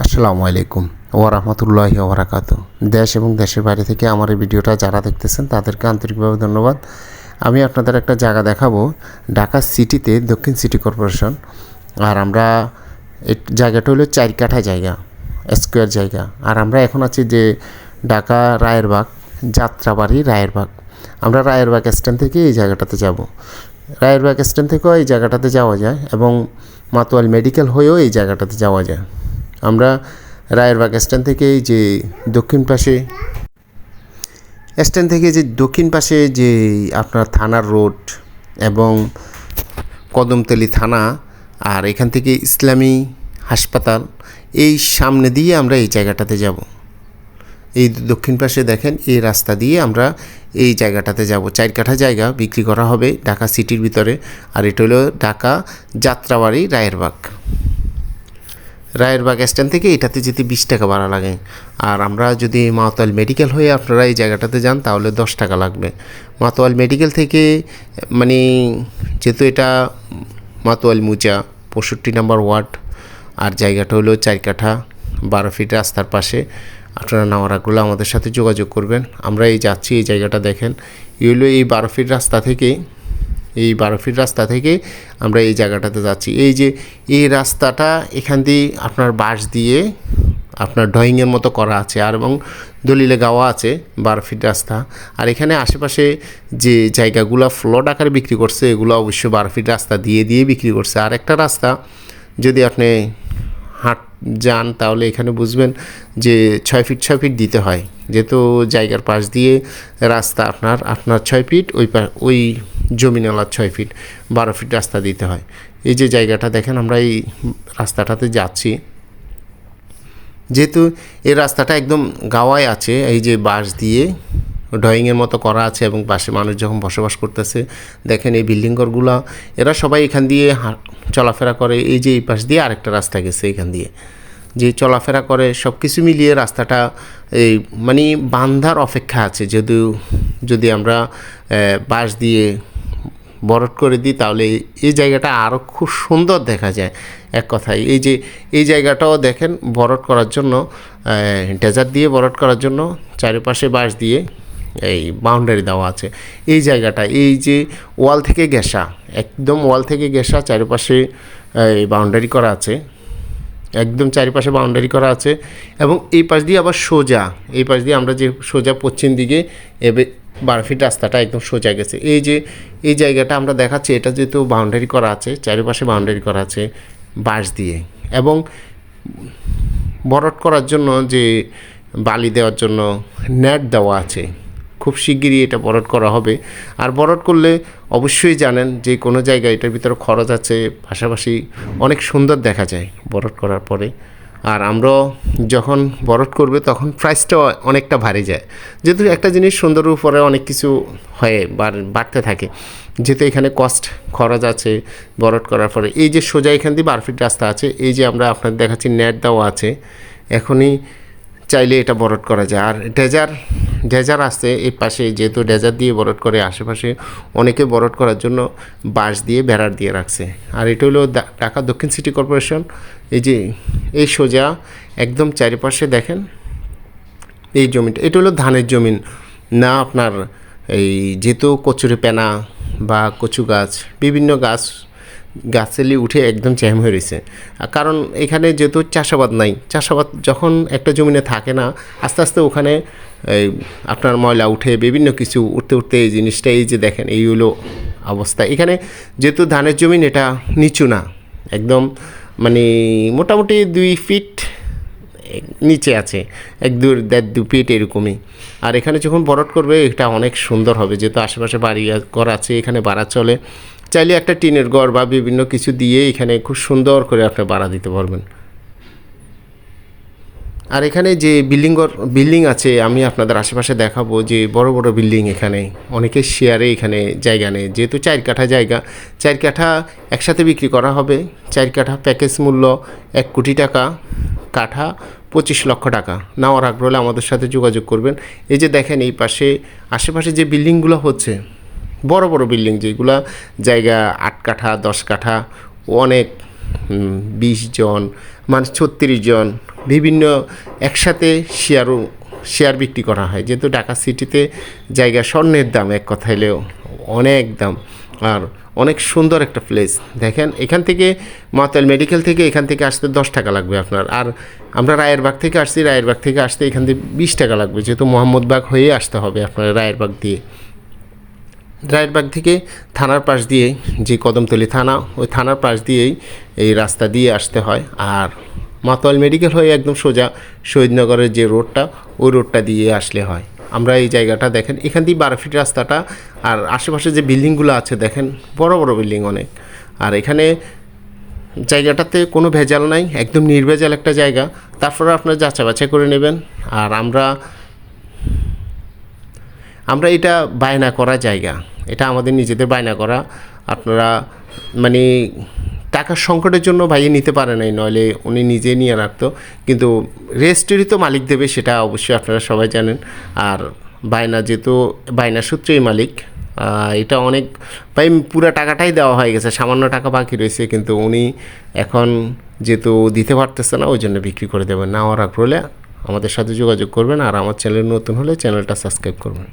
আসসালামু আলাইকুম ওয়া রাহমাতুল্লাহি ওয়া বারাকাতুহু। দেশ এবং দেশের বাইরে থেকে আমার এই ভিডিওটা যারা দেখতেছেন তাদেরকে আন্তরিকভাবে ধন্যবাদ। আমি আপনাদের একটা জায়গা দেখাবো, ঢাকা সিটিতে দক্ষিণ সিটি কর্পোরেশন। আর আমরা এই জায়গাটা হলো 4 কাঠা জায়গা, স্কোয়ার জায়গা। আর আমরা এখন আছি যে ঢাকা রায়েরবাগ, যাত্রাবাড়ি রায়েরবাগ। আমরা রায়েরবাগ স্ট্যান্ড থেকে এই জায়গাটাতে যাব। রায়েরবাগ স্ট্যান্ড থেকেও এই জায়গাটাতে যাওয়া যায় এবং মাতোয়াল মেডিকেল হয়েও এই জায়গাটাতে যাওয়া যায়। আমরা রায়েরবাগ স্ট্যান্ড থেকে যে দক্ষিণ পাশে যে আপনার থানার রোড এবং কদমতলী থানা, আর এখান থেকে ইসলামী হাসপাতাল, এই সামনে দিয়ে আমরা এই জায়গাটাতে যাব। এই দক্ষিণ পাশে দেখেন এই রাস্তা দিয়ে আমরা এই জায়গাটাতে যাব। 4 কাঠা জায়গা বিক্রি করা হবে ঢাকা সিটির ভিতরে। আর এটা হলো ঢাকা যাত্রাবাড়ি রায়েরবাগ। রায়েরবাগ স্ট্যান্ড থেকে এটাতে যেতে 20 টাকা ভাড়া লাগে। আর আমরা যদি মাতোয়াল মেডিকেল হয়ে আপনারা এই জায়গাটাতে যান তাহলে 10 টাকা লাগবে। মাতোয়াল মেডিকেল থেকে মানে যেহেতু এটা মাতোয়াল মুচা 65 নম্বর ওয়ার্ড, আর জায়গাটা হলো 4 কাঠা 12 ফিট রাস্তার পাশে। আপনারা নেওয়ার আগ্রহ আমাদের সাথে যোগাযোগ করবেন। আমরা এই যাচ্ছি, এই জায়গাটা দেখেন, এই হলো এই 12 ফিট রাস্তা থেকে আমরা এই জায়গাটাতে যাচ্ছি। এই যে এই রাস্তাটা এখান দিয়ে আপনার বাঁশ দিয়ে আপনার ড্রয়িংয়ের মতো করা আছে, আর এবং দলিলে গাওয়া আছে 12 ফিট রাস্তা। আর এখানে আশেপাশে যে জায়গাগুলো ফ্লট আকারে বিক্রি করছে এগুলো অবশ্যই 12 ফিট রাস্তা দিয়ে বিক্রি করছে। আর একটা রাস্তা যদি আপনি যান তাহলে এখানে বুঝবেন যে 6 ফিট দিতে হয়, যেহেতু জায়গার পাশ দিয়ে রাস্তা আপনার 6 ফিট, ওই জমিনওয়ালার 6 ফিট, 12 ফিট রাস্তা দিতে হয়। এই যে জায়গাটা দেখেন, আমরা এই রাস্তাটাতে যাচ্ছি। যেহেতু এই রাস্তাটা একদম গাওয়ায় আছে, এই যে বাঁশ দিয়ে ড্রয়িংয়ের মতো করা আছে এবং পাশে মানুষ যখন বসবাস করতেছে দেখেন এই বিল্ডিং ঘরগুলো, এরা সবাই এখান দিয়ে চলাফেরা করে। এই যে এই পাশ দিয়ে আরেকটা রাস্তা গেছে, এখান দিয়ে যে চলাফেরা করে, সব কিছু মিলিয়ে রাস্তাটা এই মানে বান্ধার অপেক্ষা আছে। যদি আমরা বাঁশ দিয়ে বরট করে দিই তাহলে এই জায়গাটা আরও খুব সুন্দর দেখা যায়। এক কথায় এই জায়গাটাও দেখেন বরট করার জন্য, ডেজার্ট দিয়ে বরট করার জন্য চারিপাশে বাঁশ দিয়ে এই বাউন্ডারি দেওয়া আছে। এই জায়গাটা এই যে ওয়াল থেকে ঘেঁষা চারিপাশে এই বাউন্ডারি করা আছে, একদম চারিপাশে বাউন্ডারি করা আছে। এবং এই পাশ দিয়ে আবার আমরা যে সোজা পশ্চিম দিকে 12 ফিট রাস্তাটা একদম সোজা গেছে। এই জায়গাটা আমরা দেখাচ্ছি, এটা যেহেতু বাউন্ডারি করা আছে, চারিপাশে বাউন্ডারি করা আছে বাঁশ দিয়ে, এবং বরট করার জন্য যে বালি দেওয়ার জন্য নেট দেওয়া আছে। খুব শিগগিরই এটা বরট করা হবে। আর বরট করলে অবশ্যই জানেন যে কোনো জায়গায় এটার ভিতরে খরচ আছে, পাশাপাশি অনেক সুন্দর দেখা যায় বরট করার পরে। আর আমরা যখন বরট করবে তখন প্রাইসটা অনেকটা ভারী যায়, যেহেতু একটা জিনিস সুন্দরের উপরে অনেক কিছু হয়ে বাড়তে থাকে। যেহেতু এখানে খরচ আছে বরট করার পরে। এই যে সোজা এখান দিয়ে 12 ফিট রাস্তা আছে, এই যে আমরা আপনাদের দেখাচ্ছি নেট দেওয়া আছে, এখনই চাইলে এটা বরট করা যায়। আর ডেজার আসছে এই পাশে, যেহেতু ডেজার দিয়ে বরট করে, আশেপাশে অনেকে বরট করার জন্য বাঁশ দিয়ে বেড়ার দিয়ে রাখছে। আর এটা হলো ঢাকা দক্ষিণ সিটি কর্পোরেশন। এই সোজা একদম চারিপাশে দেখেন এই জমিটা, এটা হলো ধানের জমিন না আপনার। এই যেহেতু কচুরি পেনা বা কচু গাছ, বিভিন্ন গাছালি উঠে একদম জ্যাম হয়ে রয়েছে। কারণ এখানে যেহেতু চাষাবাদ নাই, চাষাবাদ যখন একটা জমিনে থাকে না, আস্তে আস্তে ওখানে আপনার ময়লা উঠে, বিভিন্ন কিছু উঠতে এই জিনিসটা, এই যে দেখেন এই হলো অবস্থা। এখানে যেহেতু ধানের জমিন, এটা নিচু না, একদম মানে মোটামুটি 2 ফিট নিচে আছে, 1-2 ফিট এরকমই। আর এখানে যখন বরট করবে এটা অনেক সুন্দর হবে, যেহেতু আশেপাশে বাড়ি ঘর আছে, এখানে বাড়া চলে। চাইলে একটা টিনের ঘর বা বিভিন্ন কিছু দিয়ে এখানে খুব সুন্দর করে আপনি বাড়া দিতে পারবেন। আর এখানে যে বিল্ডিং আছে আমি আপনাদের আশেপাশে দেখাবো, যে বড় বিল্ডিং, এখানে অনেকে শেয়ারে এখানে জায়গা নেই। যেহেতু 4 কাঠা জায়গা, 4 কাঠা একসাথে বিক্রি করা হবে। 4 কাঠা প্যাকেজ মূল্য 1 কোটি টাকা, কাঠা 25 লক্ষ টাকা। নেওয়ার আগ্রহ হলে আমাদের সাথে যোগাযোগ করবেন। এই যে দেখেন এই আশেপাশে যে বিল্ডিংগুলো হচ্ছে, বড় বিল্ডিং, যেগুলো জায়গা 8 কাঠা 10 কাঠা, অনেক 20 জন মানে 36 জন বিভিন্ন একসাথে শেয়ার বিক্রি করা হয়, যেহেতু ঢাকা সিটিতে জায়গা স্বর্ণের দাম, এক কথা হলেও অনেক দাম। আর অনেক সুন্দর একটা প্লেস। দেখেন এখান থেকে মাতাল মেডিকেল থেকে এখান থেকে আসতে 10 টাকা লাগবে আপনার। আর আমরা রায়েরবাগ থেকে আসছি, রায়েরবাগ থেকে আসতে এখান থেকে 20 টাকা লাগবে, যেহেতু মোহাম্মদবাগ হয়ে আসতে হবে আপনার রায়েরবাগ দিয়ে। রায়েরবাগ থেকে থানার পাশ দিয়ে, যে কদমতলী থানা, ওই থানার পাশ দিয়েই এই রাস্তা দিয়ে আসতে হয়। আর মাতোয়াল মেডিকেল হয়ে একদম সোজা শহীদনগরের যে রোডটা, ওই রোডটা দিয়ে আসলে হয়। আমরা এই জায়গাটা দেখেন, এখান দিয়ে 12 ফিট রাস্তাটা, আর আশেপাশে যে বিল্ডিংগুলো আছে দেখেন, বড় বড় বিল্ডিং অনেক। আর এখানে জায়গাটাতে কোনো ভেজাল নাই, একদম নির্ভেজাল একটা জায়গা। তারপরে আপনারা যাচাই বাছাই করে নেবেন। আর আমরা এটা বায়না করা জায়গা, এটা আমাদের নিজেদের বায়না করা। আপনারা মানে টাকার সংকটের জন্য ভাইয়ে নিতে পারে নাই, নইলে উনি নিজে নিয়ে রাখতো। কিন্তু রেজিস্ট্রি তো মালিক দেবে, সেটা অবশ্যই আপনারা সবাই জানেন। আর বায়না যেহেতু বায়না সূত্রেই মালিক, এটা অনেক ভাই পুরো টাকাটাই দেওয়া হয়ে গেছে, সামান্য টাকা বাকি রয়েছে। কিন্তু উনি এখন যেহেতু দিতে পারতেছে না, ওই জন্য বিক্রি করে দেবেন। নেওয়ার আগ্রহ হলে আমাদের সাথে যোগাযোগ করবেন। আর আমার চ্যানেল নতুন হলে চ্যানেলটা সাবস্ক্রাইব করবেন।